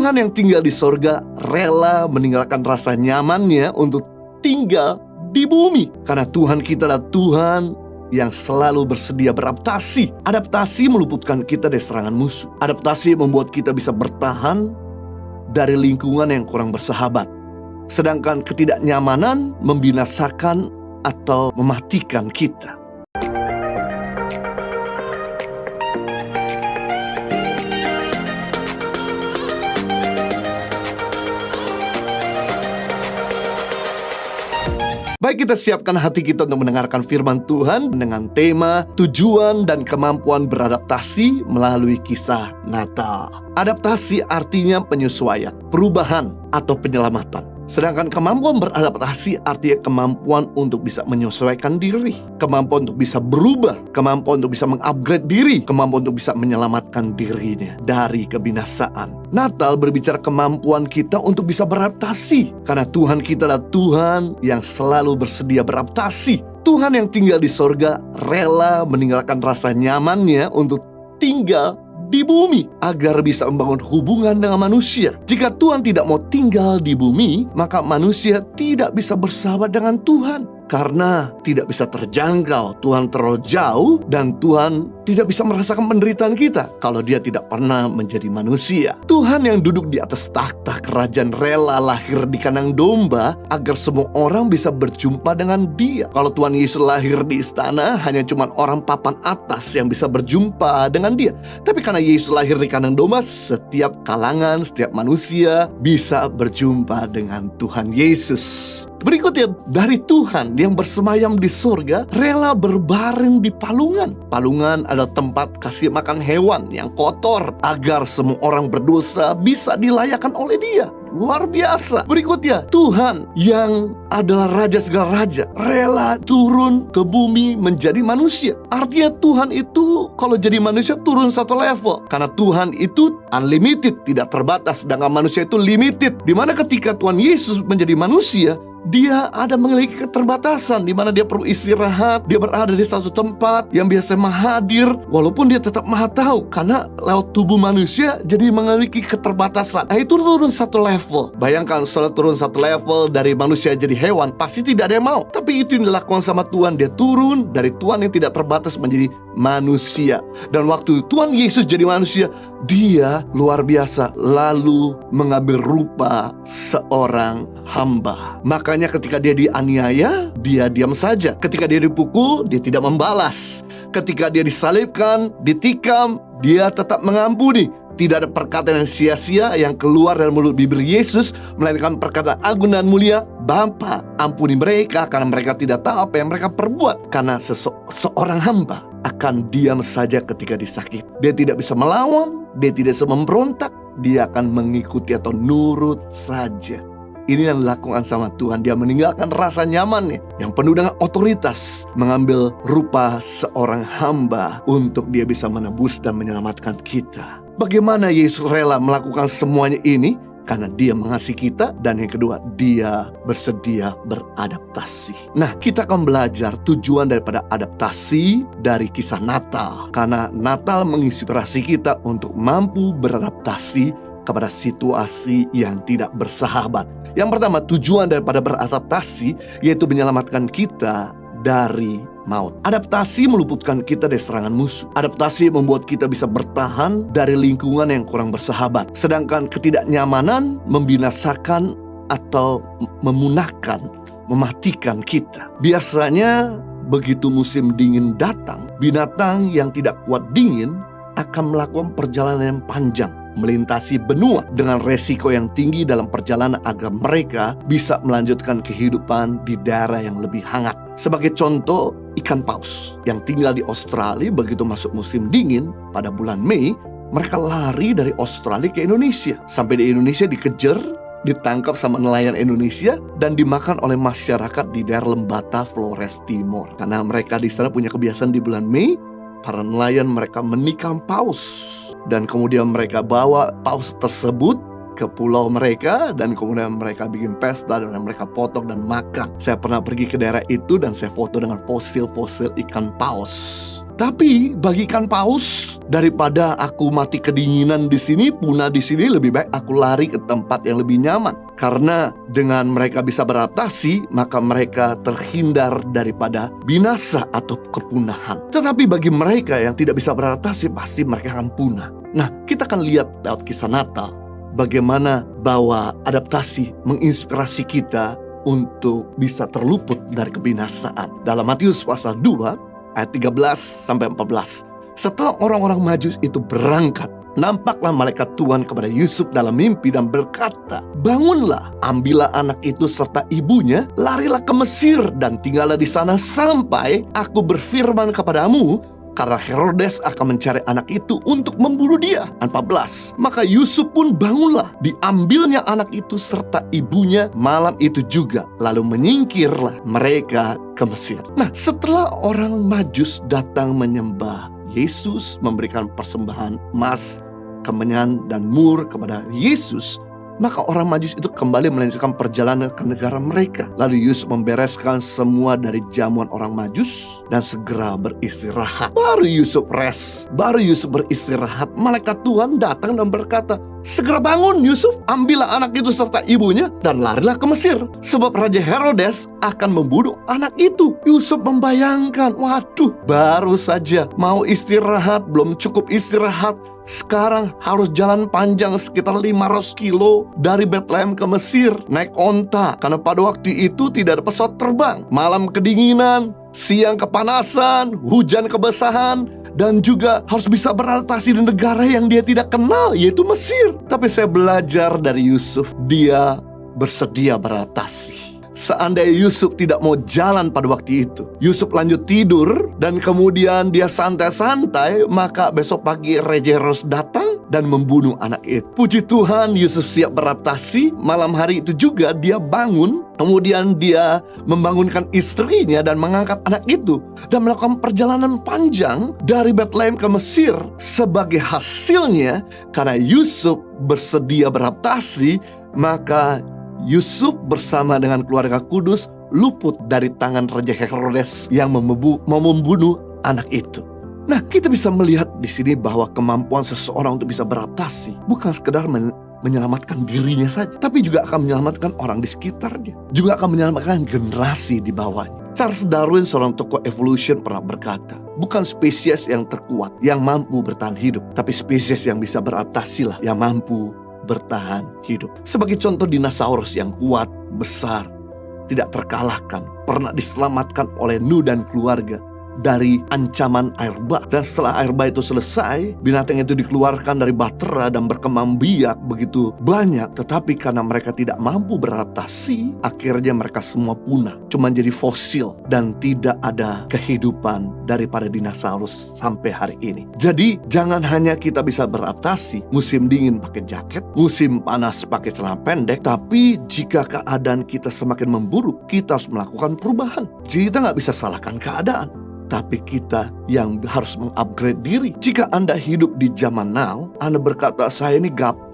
Tuhan yang tinggal di sorga rela meninggalkan rasa nyamannya untuk tinggal di bumi. Karena Tuhan kita adalah Tuhan yang selalu bersedia beradaptasi. Adaptasi meluputkan kita dari serangan musuh. Adaptasi membuat kita bisa bertahan dari lingkungan yang kurang bersahabat. Sedangkan ketidaknyamanan membinasakan atau mematikan kita. Baik, kita siapkan hati kita untuk mendengarkan firman Tuhan dengan tema tujuan dan kemampuan beradaptasi melalui kisah Natal. Adaptasi artinya penyesuaian, perubahan, atau penyelamatan. Sedangkan kemampuan beradaptasi artinya kemampuan untuk bisa menyesuaikan diri, kemampuan untuk bisa berubah, kemampuan untuk bisa mengupgrade diri, kemampuan untuk bisa menyelamatkan dirinya dari kebinasaan. Natal berbicara kemampuan kita untuk bisa beradaptasi. Karena Tuhan kita adalah Tuhan yang selalu bersedia beradaptasi. Tuhan yang tinggal di sorga rela meninggalkan rasa nyamannya untuk tinggal di bumi agar bisa membangun hubungan dengan manusia. Jika Tuhan tidak mau tinggal di bumi, maka manusia tidak bisa bersahabat dengan Tuhan. Karena tidak bisa terjangkau, Tuhan terlalu jauh, dan Tuhan tidak bisa merasakan penderitaan kita kalau Dia tidak pernah menjadi manusia. Tuhan yang duduk di atas takhta kerajaan rela lahir di kandang domba agar semua orang bisa berjumpa dengan Dia. Kalau Tuhan Yesus lahir di istana, hanya cuma orang papan atas yang bisa berjumpa dengan Dia. Tapi karena Yesus lahir di kandang domba, setiap kalangan, setiap manusia bisa berjumpa dengan Tuhan Yesus. Berikutnya, dari Tuhan yang bersemayam di surga rela berbaring di palungan. Palungan adalah tempat kasih makan hewan yang kotor agar semua orang berdosa bisa dilayakkan oleh Dia. Luar biasa. Berikutnya, Tuhan yang adalah Raja segala raja rela turun ke bumi menjadi manusia. Artinya Tuhan itu kalau jadi manusia turun satu level. Karena Tuhan itu unlimited, tidak terbatas. Sedangkan manusia itu limited. Dimana ketika Tuhan Yesus menjadi manusia, Dia ada memiliki keterbatasan, di mana Dia perlu istirahat. Dia berada di satu tempat yang biasa maha hadir, walaupun Dia tetap maha tahu. Karena lewat tubuh manusia jadi memiliki keterbatasan. Nah, itu turun satu level. Bayangkan saudara turun satu level dari manusia jadi hewan, pasti tidak ada yang mau. Tapi itu yang dilakukan sama Tuhan. Dia turun dari Tuhan yang tidak terbatas menjadi manusia. Dan waktu Tuhan Yesus jadi manusia, Dia luar biasa lalu mengambil rupa seorang hamba. Makanya ketika Dia dianiaya, Dia diam saja. Ketika Dia dipukul, Dia tidak membalas. Ketika Dia disalibkan, ditikam, Dia tetap mengampuni. Tidak ada perkataan yang sia-sia yang keluar dari mulut bibir Yesus, melainkan perkataan agung dan mulia, Bapa, ampuni mereka karena mereka tidak tahu apa yang mereka perbuat. Karena seorang hamba akan diam saja ketika disakiti. Dia tidak bisa melawan, dia tidak bisa memberontak, dia akan mengikuti atau nurut saja. Ini yang dilakukan sama Tuhan. Dia meninggalkan rasa nyamannya yang penuh dengan otoritas, mengambil rupa seorang hamba untuk Dia bisa menebus dan menyelamatkan kita. Bagaimana Yesus rela melakukan semuanya ini? Karena Dia mengasihi kita, dan yang kedua, Dia bersedia beradaptasi. Nah, kita akan belajar tujuan daripada adaptasi dari kisah Natal. Karena Natal menginspirasi kita untuk mampu beradaptasi kepada situasi yang tidak bersahabat. Yang pertama, tujuan daripada beradaptasi yaitu menyelamatkan kita dari maut. Adaptasi meluputkan kita dari serangan musuh. Adaptasi membuat kita bisa bertahan dari lingkungan yang kurang bersahabat. Sedangkan ketidaknyamanan membinasakan atau memunahkan, mematikan kita. Biasanya begitu musim dingin datang, binatang yang tidak kuat dingin akan melakukan perjalanan yang panjang, melintasi benua dengan resiko yang tinggi dalam perjalanan agar mereka bisa melanjutkan kehidupan di daerah yang lebih hangat. Sebagai contoh, ikan paus yang tinggal di Australia begitu masuk musim dingin pada bulan Mei, mereka lari dari Australia ke Indonesia. Sampai di Indonesia dikejar, ditangkap sama nelayan Indonesia dan dimakan oleh masyarakat di daerah Lembata, Flores Timur. Karena mereka di sana punya kebiasaan di bulan Mei, para nelayan mereka menikam paus. Dan kemudian mereka bawa paus tersebut ke pulau mereka, dan kemudian mereka bikin pesta dan mereka potong dan makan. Saya pernah pergi ke daerah itu dan saya foto dengan fosil-fosil ikan paus. Tapi bagikan paus, daripada aku mati kedinginan di sini, punah di sini, lebih baik aku lari ke tempat yang lebih nyaman. Karena dengan mereka bisa beradaptasi, maka mereka terhindar daripada binasa atau kepunahan. Tetapi bagi mereka yang tidak bisa beradaptasi, pasti mereka akan punah. Nah, kita akan lihat lewat kisah Natal bagaimana bahwa adaptasi menginspirasi kita untuk bisa terluput dari kebinasaan. Dalam Matius pasal 2 ayat 13-14. Setelah orang-orang Majus itu berangkat, nampaklah malaikat Tuhan kepada Yusuf dalam mimpi dan berkata, "Bangunlah, ambillah anak itu serta ibunya, larilah ke Mesir dan tinggallah di sana sampai aku berfirman kepadamu, karena Herodes akan mencari anak itu untuk membunuh dia." 14. Maka Yusuf pun bangunlah, diambilnya anak itu serta ibunya malam itu juga, lalu menyingkirlah mereka ke Mesir. Nah, setelah orang Majus datang menyembah Yesus, memberikan persembahan emas, kemenyan, dan mur kepada Yesus, maka orang Majus itu kembali melanjutkan perjalanan ke negara mereka. Lalu Yusuf membereskan semua dari jamuan orang Majus dan segera beristirahat. Baru Yusuf beristirahat, malaikat Tuhan datang dan berkata, "Segera bangun Yusuf, ambillah anak itu serta ibunya dan larilah ke Mesir, sebab Raja Herodes akan membunuh anak itu." Yusuf membayangkan, waduh, baru saja mau istirahat, belum cukup istirahat, sekarang harus jalan panjang sekitar 500 kilo dari Bethlehem ke Mesir, naik onta, karena pada waktu itu tidak ada pesawat terbang. Malam kedinginan, siang kepanasan, hujan kebasahan, dan juga harus bisa beradaptasi di negara yang dia tidak kenal, yaitu Mesir. Tapi saya belajar dari Yusuf, dia bersedia beradaptasi. Seandainya Yusuf tidak mau jalan pada waktu itu, Yusuf lanjut tidur dan kemudian dia santai-santai, maka besok pagi Raja Herodes datang dan membunuh anak itu. Puji Tuhan, Yusuf siap beradaptasi. Malam hari itu juga dia bangun, kemudian dia membangunkan istrinya dan mengangkat anak itu dan melakukan perjalanan panjang dari Bethlehem ke Mesir. Sebagai hasilnya, karena Yusuf bersedia beradaptasi, maka Yusuf bersama dengan keluarga kudus luput dari tangan Raja Herodes yang mau membunuh anak itu. Nah, kita bisa melihat di sini bahwa kemampuan seseorang untuk bisa beradaptasi bukan sekedar menyelamatkan dirinya saja, tapi juga akan menyelamatkan orang di sekitarnya, juga akan menyelamatkan generasi di bawahnya. Charles Darwin, seorang tokoh evolution, pernah berkata, bukan spesies yang terkuat yang mampu bertahan hidup, tapi spesies yang bisa beradaptasi lah yang mampu bertahan hidup. Sebagai contoh, dinosaurus yang kuat, besar, tidak terkalahkan, pernah diselamatkan oleh Nuh dan keluarga dari ancaman air bah. Dan setelah air bah itu selesai, binatang itu dikeluarkan dari bahtera dan berkembang biak begitu banyak. Tetapi karena mereka tidak mampu beradaptasi, akhirnya mereka semua punah, cuma jadi fosil dan tidak ada kehidupan daripada dinosaurus sampai hari ini. Jadi jangan hanya kita bisa beradaptasi, musim dingin pakai jaket, musim panas pakai celana pendek, tapi jika keadaan kita semakin memburuk, kita harus melakukan perubahan. Jadi kita nggak bisa salahkan keadaan, tapi kita yang harus mengupgrade diri. Jika Anda hidup di zaman now, Anda berkata, "Saya ini gagap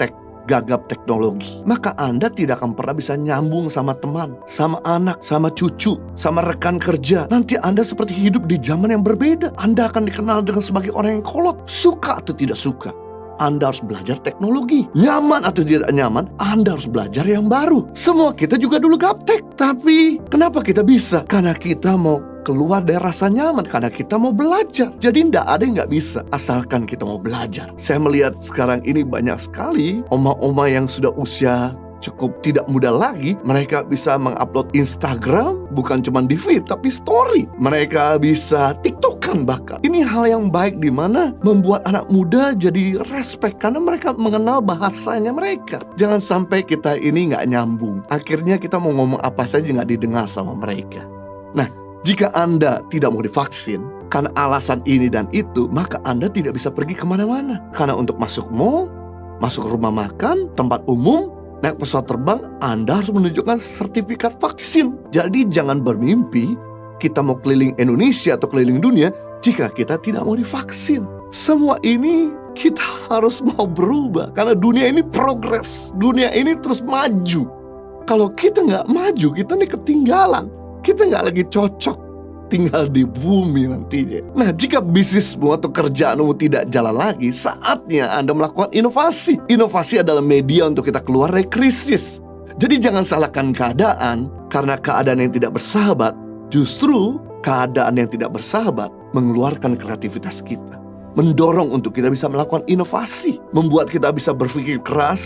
teknologi," maka Anda tidak akan pernah bisa nyambung sama teman, sama anak, sama cucu, sama rekan kerja. Nanti Anda seperti hidup di zaman yang berbeda. Anda akan dikenal dengan sebagai orang yang kolot. Suka atau tidak suka, Anda harus belajar teknologi. Nyaman atau tidak nyaman, Anda harus belajar yang baru. Semua kita juga dulu gaptek. Tapi kenapa kita bisa? Karena kita mau keluar dari rasa nyaman, karena kita mau belajar. Jadi tidak ada yang nggak bisa, asalkan kita mau belajar. Saya melihat sekarang ini banyak sekali oma-oma yang sudah usia cukup tidak muda lagi. Mereka bisa mengupload Instagram, bukan cuma di feed, tapi story. Mereka bisa TikTokan bahkan. Ini hal yang baik, di mana membuat anak muda jadi respect karena mereka mengenal bahasanya mereka. Jangan sampai kita ini nggak nyambung. Akhirnya kita mau ngomong apa saja nggak didengar sama mereka. Nah, jika Anda tidak mau divaksin karena alasan ini dan itu, maka Anda tidak bisa pergi kemana-mana. Karena untuk masuk mall, masuk rumah makan, tempat umum, naik pesawat terbang, Anda harus menunjukkan sertifikat vaksin. Jadi jangan bermimpi kita mau keliling Indonesia atau keliling dunia jika kita tidak mau divaksin. Semua ini kita harus mau berubah, karena dunia ini progres, dunia ini terus maju. Kalau kita nggak maju, kita nih ketinggalan. Kita nggak lagi cocok. tinggal di bumi nantinya. Nah, jika bisnismu atau kerjaanmu tidak jalan lagi, saatnya Anda melakukan inovasi. Inovasi adalah media untuk kita keluar dari krisis. Jadi jangan salahkan keadaan, karena keadaan yang tidak bersahabat, justru keadaan yang tidak bersahabat mengeluarkan kreativitas kita, mendorong untuk kita bisa melakukan inovasi, membuat kita bisa berpikir keras,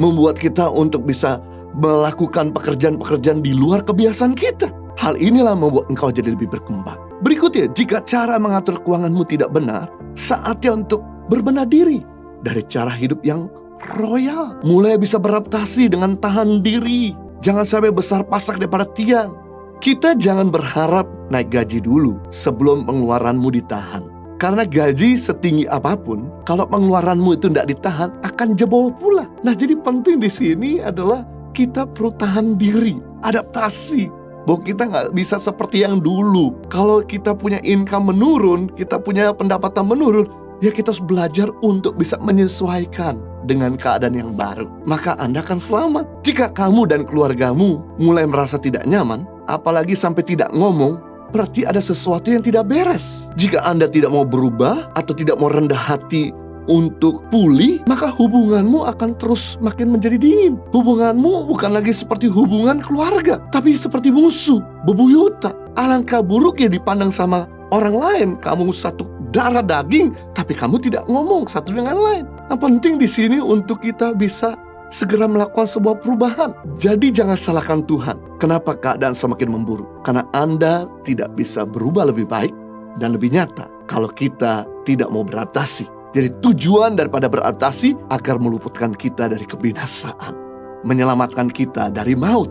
membuat kita untuk bisa melakukan pekerjaan-pekerjaan di luar kebiasaan kita. Hal inilah membuat engkau jadi lebih berkembang. Berikutnya, jika cara mengatur keuanganmu tidak benar, saatnya untuk berbenah diri dari cara hidup yang royal. Mulai bisa beradaptasi dengan tahan diri. Jangan sampai besar pasak daripada tiang. Kita jangan berharap naik gaji dulu sebelum pengeluaranmu ditahan. Karena gaji setinggi apapun, kalau pengeluaranmu itu tidak ditahan, akan jebol pula. Nah, jadi penting di sini adalah kita perlu tahan diri, adaptasi. Bahwa kita nggak bisa seperti yang dulu. Kalau kita punya income menurun, kita punya pendapatan menurun, ya kita harus belajar untuk bisa menyesuaikan dengan keadaan yang baru. Maka Anda akan selamat. Jika kamu dan keluargamu mulai merasa tidak nyaman, apalagi sampai tidak ngomong, berarti ada sesuatu yang tidak beres. Jika Anda tidak mau berubah atau tidak mau rendah hati untuk pulih, maka hubunganmu akan terus makin menjadi dingin. Hubunganmu bukan lagi seperti hubungan keluarga, tapi seperti musuh, bebuyutan. Alangkah buruknya dipandang sama orang lain. Kamu satu darah daging, tapi kamu tidak ngomong satu dengan lain. Yang penting di sini untuk kita bisa segera melakukan sebuah perubahan. Jadi jangan salahkan Tuhan. Kenapa keadaan semakin memburuk? Karena Anda tidak bisa berubah lebih baik dan lebih nyata kalau kita tidak mau beradaptasi. Jadi tujuan daripada beradaptasi agar meluputkan kita dari kebinasaan, menyelamatkan kita dari maut.